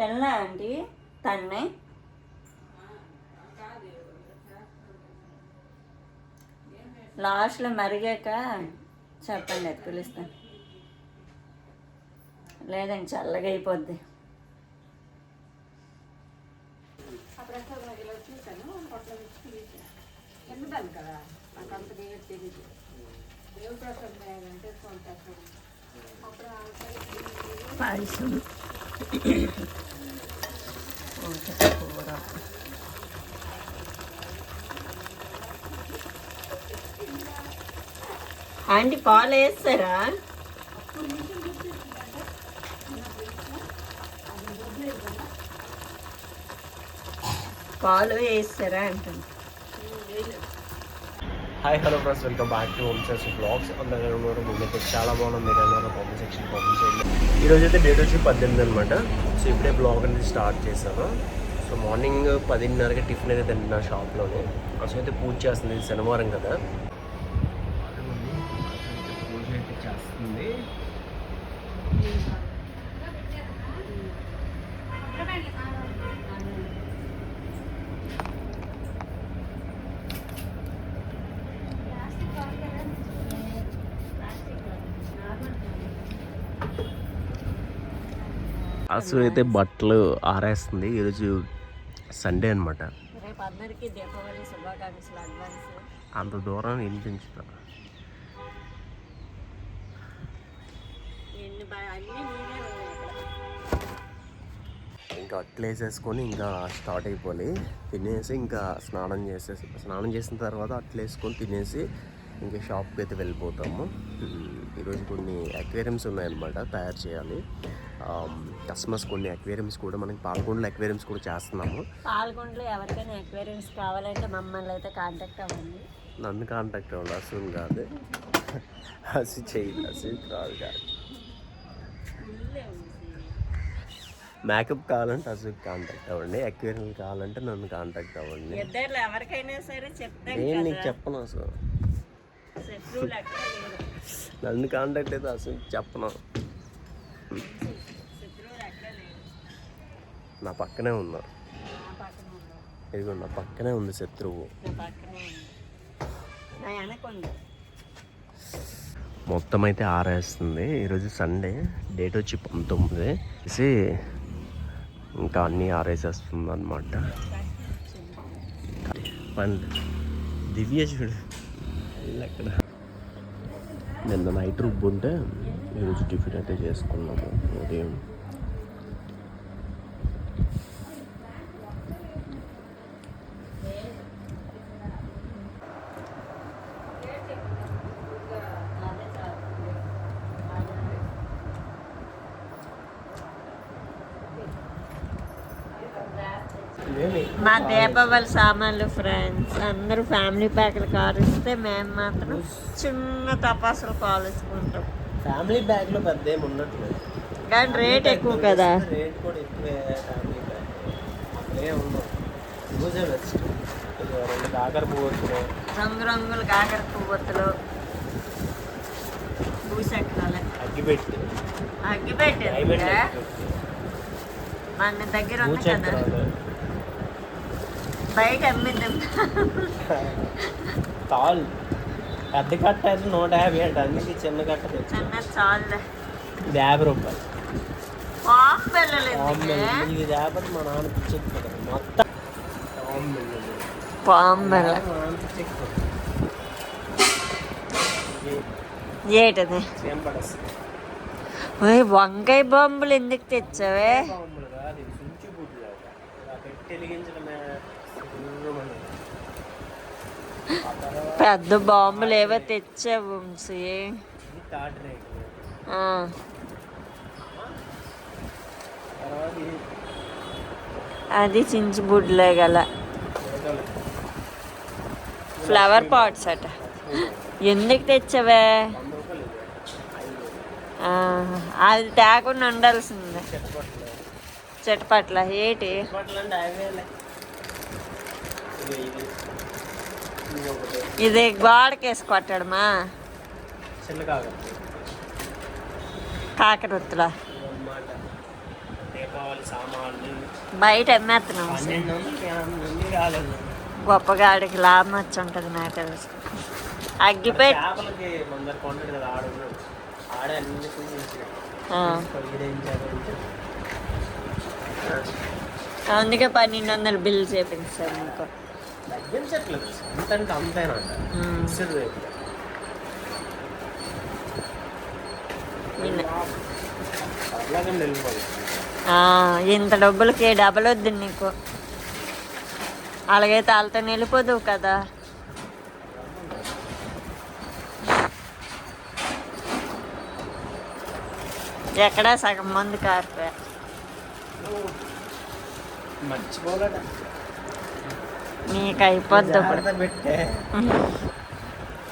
పెళ్ళా ఆంటీ తన్నే లాస్ట్లో మరిగాక చెప్పండి అది పిలుస్తాను. లేదండి చల్లగా అయిపోద్ది. కదా నాకు అంత తెలియదు. దేవుడు ప్రసాదం అంటే పాయసం కూర ఆంటీ పాలు వేస్తారా? పాలు వేస్తారా అంటాను. Hi hello friends, welcome back to Vamsha's blogs. అందరూ ఉన్నారు. ముందైతే చాలా బాగున్నాం. మీరు అన్నారు కామెంట్ సెక్షన్ కామెంట్ చేయండి. ఈరోజు అయితే డేట్ వచ్చి 18 అనమాట. సో ఇప్పుడే బ్లాగ్ అనేది స్టార్ట్ చేశాను. సో మార్నింగ్ 10:30కి టిఫిన్ అయితే తిన్నా షాప్లోనే. అసలు అయితే పూజ చేస్తుంది, శనివారం కదా, పూజ అయితే చేస్తుంది. అసలు అయితే బట్టలు ఆరేస్తుంది. ఈరోజు సండే అనమాట. రేపు అందరికీ దీపావళి శుభాకాంక్షలు అడ్వాన్స్. అంత దూరం వినిపించుతా ఇంకా అట్లు వేసేసుకొని ఇంకా స్టార్ట్ అయిపోయి తినేసి ఇంకా స్నానం చేసిన తర్వాత అట్లు వేసుకొని తినేసి ఇంకా షాప్కి అయితే వెళ్ళిపోతాము. ఈరోజు కొన్ని అక్వేరియంస్ ఉన్నాయన్నమాట, తయారు చేయాలి. కస్టమర్స్ కొన్ని అక్వేరియంస్ కూడా మనకి పాల్గొండలో అక్వేరియంస్ కూడా చేస్తున్నాము. పాల్గొండలో ఎవరికైనా అక్వేరియంస్ కావాలంటే మమ్మల్ని అయితే కాంటాక్ట్ అవ్వండి. నన్ను కాంటాక్ట్ అవ్వాలి, అసలు కాదు, అసలు చేయాలి, అసలు కాదు. మేకప్ కావాలంటే అసలు కాంటాక్ట్ అవ్వండి, అక్వేరియం కావాలంటే నన్ను కాంటాక్ట్ అవ్వండి. ఎవరికైనా సరే చెప్తాను. నేను నీకు చెప్పను, అసలు నన్ను కాంటాక్ట్ అయితే అసలు చెప్పను. నా పక్కనే ఉన్నారు, ఇదిగో నా పక్కనే ఉంది శత్రువు. మొత్తం అయితే ఆరేస్తుంది. ఈరోజు సండే, డేట్ వచ్చి 19 ఇంకా అన్నీ ఆరేసేస్తుంది అనమాట. దివ్య చూడు అక్కడ నిన్న నైట్ రుబ్బు ఉంటే ఈరోజు టిఫిన్ అయితే చేసుకున్నాము ఉదయం. మా దీపావళి సామాన్లు ఫ్రెండ్స్ అందరూ ఫ్యామిలీ ప్యాక్లు కారుస్తే మేము మాత్రం చిన్న తపాసులు కాలుసుకుంటాం. ఫ్యామిలీ బ్యాగ్లో పెద్ద ఏమి ఉండట్లేదు, కానీ రేట్ ఎక్కువ కదా. రేట్ కూడా ఎక్కువే. ఫ్యామిలీ బ్యాగ్ అక్కడే ఉన్నాం. యూజే బెస్ట్. 2 కాకర పువ్వులు, రంగురంగుల కాకర పువ్వొత్తులు, భూసెక్కలు, అగ్గిపెట్టి మన దగ్గర ఉంది కదా, బయట అమ్మిద్దాం. తాళ్ళు పెద్ద కట్ట అయితే 150 అంట, అన్నిటి చిన్న కట్ట చిన్న చాలు. 50 రూపాయలు. ఇది లేకపోతే మా నాన్న పిచ్చెక్కిపోతాడు మొత్తం. ఏటది వంకాయ బాంబులు ఎందుకు తెచ్చావే? పెద్ద బాంబులు ఏవో తెచ్చావు వంశీ. అది చించుబుడ్లే గల ఫ్లవర్ పాట్స్ అట. ఎందుకు తెచ్చావే? అది తేకుండా ఉండాల్సిందే. చెట్పట్ల ఏటి ఇది గోడకేసి కొట్టడమా? కాకరొత్తులా దీపావళి సామాన్లు బయట అమ్మేస్తున్నాం 1200 కాలేదు. గొప్పగాడికి లాభం వచ్చి ఉంటుంది నాకు తెలుసు. అగ్గిపెట్టి చేపలకి ముందర కొంటాడు కదా ఆడే అన్ని అందుకే 1200 బిల్ చేపించాను మీకు. తగ్గించట్లేదు అంతంటే అంతేనా ఫిక్స్డ్ రేట్. అట్లాగే వెళ్ళిపోతుంది. ఇంత డబ్బులకి డబల్ వద్దు నీకు. అలాగైతే వాళ్ళతో వెళ్ళిపోదు కదా. ఎక్కడా సగం మంది కారిపోయా. మర్చిపోలేదా నీకు అయిపోద్ది పెట్టే